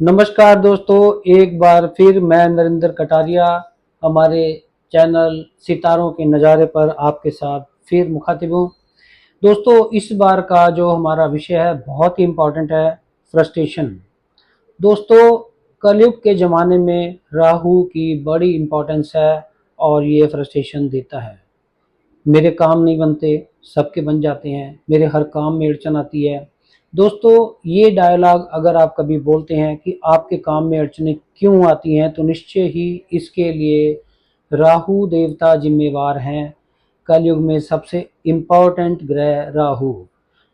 नमस्कार दोस्तों, एक बार फिर मैं नरेंद्र कटारिया हमारे चैनल सितारों के नज़ारे पर आपके साथ फिर मुखातिब हूँ। दोस्तों, इस बार का जो हमारा विषय है बहुत ही इम्पोर्टेंट है, फ्रस्ट्रेशन। दोस्तों, कलयुग के ज़माने में राहु की बड़ी इम्पोर्टेंस है और ये फ्रस्ट्रेशन देता है। मेरे काम नहीं बनते, सबके बन जाते हैं, मेरे हर काम में अड़चन आती है। दोस्तों, ये डायलॉग अगर आप कभी बोलते हैं कि आपके काम में अड़चनें क्यों आती हैं, तो निश्चय ही इसके लिए राहु देवता जिम्मेवार हैं। कलयुग में सबसे इम्पोर्टेंट ग्रह राहु।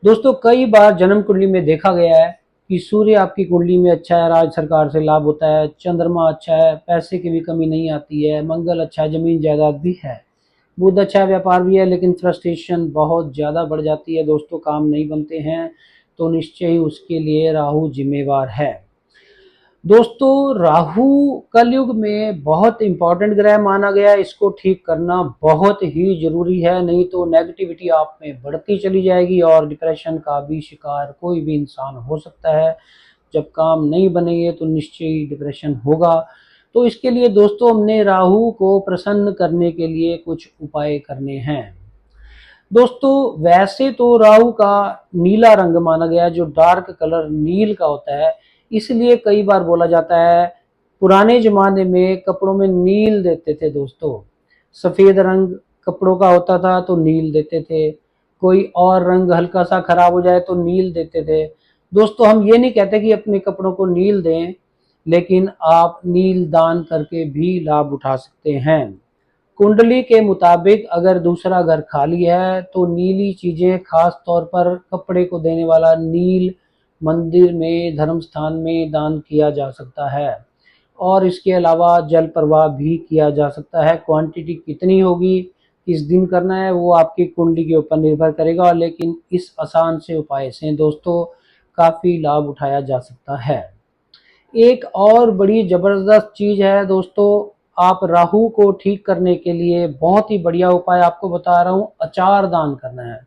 दोस्तों, कई बार जन्म कुंडली में देखा गया है कि सूर्य आपकी कुंडली में अच्छा है, राज्य सरकार से लाभ होता है, चंद्रमा अच्छा है, पैसे की भी कमी नहीं आती है, मंगल अच्छा है, जमीन जायदाद भी है, बुध अच्छा व्यापार भी है, लेकिन फ्रस्ट्रेशन बहुत ज़्यादा बढ़ जाती है। दोस्तों, काम नहीं बनते हैं, तो निश्चय ही उसके लिए राहु जिम्मेवार है। दोस्तों, राहु कलयुग में बहुत इंपॉर्टेंट ग्रह माना गया है। इसको ठीक करना बहुत ही जरूरी है, नहीं तो नेगेटिविटी आप में बढ़ती चली जाएगी और डिप्रेशन का भी शिकार कोई भी इंसान हो सकता है। जब काम नहीं बनेंगे तो निश्चय ही डिप्रेशन होगा। तो इसके लिए दोस्तों हमने राहु को प्रसन्न करने के लिए कुछ उपाय करने हैं। दोस्तों, वैसे तो राहु का नीला रंग माना गया है, जो डार्क कलर नील का होता है। इसलिए कई बार बोला जाता है, पुराने जमाने में कपड़ों में नील देते थे। दोस्तों, सफेद रंग कपड़ों का होता था तो नील देते थे, कोई और रंग हल्का सा खराब हो जाए तो नील देते थे। दोस्तों, हम ये नहीं कहते कि अपने कपड़ों को नील दें, लेकिन आप नील दान करके भी लाभ उठा सकते हैं। कुंडली के मुताबिक अगर दूसरा घर खाली है तो नीली चीजें, खास तौर पर कपड़े को देने वाला नील, मंदिर में, धर्म स्थान में दान किया जा सकता है। और इसके अलावा जल प्रवाह भी किया जा सकता है। क्वांटिटी कितनी होगी, किस दिन करना है, वो आपकी कुंडली के ऊपर निर्भर करेगा, लेकिन इस आसान से उपाय से दोस्तों काफ़ी लाभ उठाया जा सकता है। एक और बड़ी ज़बरदस्त चीज़ है दोस्तों, आप राहु को ठीक करने के लिए बहुत ही बढ़िया उपाय आपको बता रहा हूँ, अचार दान करना है।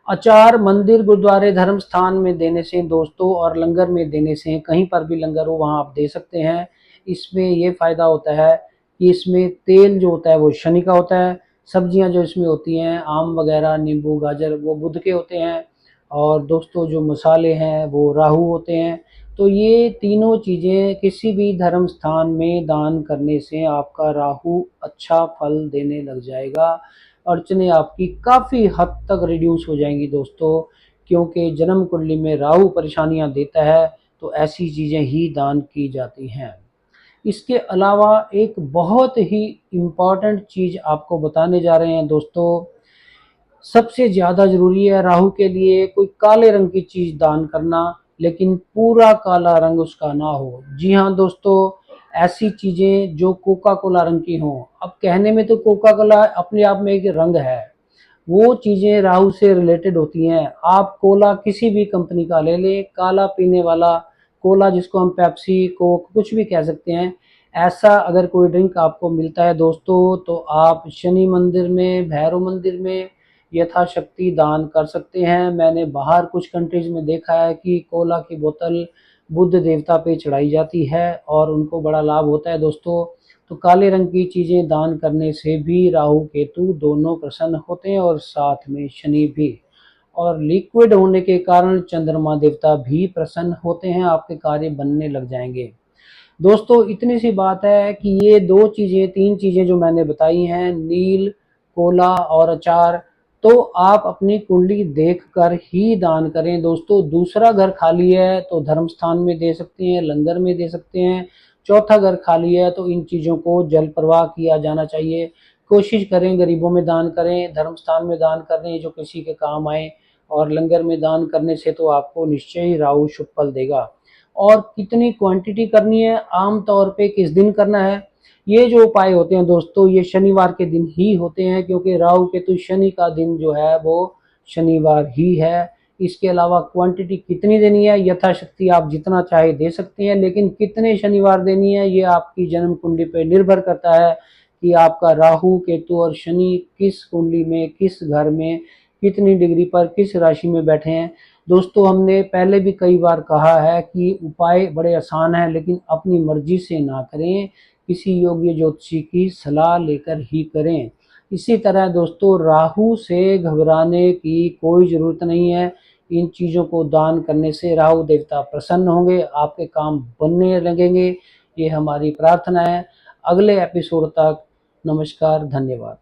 अचार मंदिर, गुरुद्वारे, धर्म स्थान में देने से दोस्तों, और लंगर में देने से, कहीं पर भी लंगर हो वहाँ आप दे सकते हैं। इसमें ये फ़ायदा होता है कि इसमें तेल जो होता है वो शनि का होता है, सब्जियां जो इसमें होती हैं, आम वगैरह, नींबू, गाजर, वो बुध के होते हैं, और दोस्तों जो मसाले हैं वो राहु होते हैं। तो ये तीनों चीज़ें किसी भी धर्म स्थान में दान करने से आपका राहु अच्छा फल देने लग जाएगा। अड़चनें आपकी काफ़ी हद तक रिड्यूस हो जाएंगी दोस्तों, क्योंकि जन्म कुंडली में राहु परेशानियां देता है, तो ऐसी चीज़ें ही दान की जाती हैं। इसके अलावा एक बहुत ही इम्पॉर्टेंट चीज़ आपको बताने जा रहे हैं दोस्तों। सबसे ज़्यादा ज़रूरी है राहु के लिए कोई काले रंग की चीज़ दान करना, लेकिन पूरा काला रंग उसका ना हो। जी हाँ दोस्तों, ऐसी चीज़ें जो कोका कोला रंग की हों। अब कहने में तो कोका कोला अपने आप में एक रंग है, वो चीज़ें राहु से रिलेटेड होती हैं। आप कोला किसी भी कंपनी का ले लें, काला पीने वाला कोला, जिसको हम पेप्सी, कोक, कुछ भी कह सकते हैं, ऐसा अगर कोई ड्रिंक आपको मिलता है दोस्तों, तो आप शनि मंदिर में, भैरव मंदिर में यथाशक्ति दान कर सकते हैं। मैंने बाहर कुछ कंट्रीज में देखा है कि कोला की बोतल बुद्ध देवता पे चढ़ाई जाती है और उनको बड़ा लाभ होता है दोस्तों। तो काले रंग की चीज़ें दान करने से भी राहु केतु दोनों प्रसन्न होते हैं, और साथ में शनि भी। और लिक्विड होने के कारण चंद्रमा देवता भी प्रसन्न होते हैं, आपके कार्य बनने लग जाएंगे। दोस्तों, इतनी सी बात है कि ये दो चीज़ें, तीन चीज़ें जो मैंने बताई हैं, नील, कोला और अचार, तो आप अपनी कुंडली देखकर ही दान करें दोस्तों। दूसरा घर खाली है तो धर्म स्थान में दे सकते हैं, लंगर में दे सकते हैं। चौथा घर खाली है तो इन चीज़ों को जल प्रवाह किया जाना चाहिए। कोशिश करें गरीबों में दान करें, धर्म स्थान में दान करें जो किसी के काम आए, और लंगर में दान करने से तो आपको निश्चय ही राहु शुभ फल देगा। और कितनी क्वांटिटी करनी है, आम तौर पे किस दिन करना है, ये जो उपाय होते हैं दोस्तों, ये शनिवार के दिन ही होते हैं, क्योंकि राहु केतु शनि का दिन जो है वो शनिवार ही है। इसके अलावा क्वांटिटी कितनी देनी है, यथाशक्ति आप जितना चाहे दे सकते हैं, लेकिन कितने शनिवार देनी है ये आपकी जन्म कुंडली पर निर्भर करता है कि आपका राहु केतु और शनि किस कुंडली में, किस घर में, कितनी डिग्री पर, किस राशि में बैठे हैं। दोस्तों हमने पहले भी कई बार कहा है कि उपाय बड़े आसान हैं, लेकिन अपनी मर्जी से ना करें, किसी योग्य ज्योतिषी की सलाह लेकर ही करें। इसी तरह दोस्तों राहु से घबराने की कोई ज़रूरत नहीं है। इन चीज़ों को दान करने से राहु देवता प्रसन्न होंगे, आपके काम बनने लगेंगे। ये हमारी प्रार्थना है। अगले एपिसोड तक नमस्कार, धन्यवाद।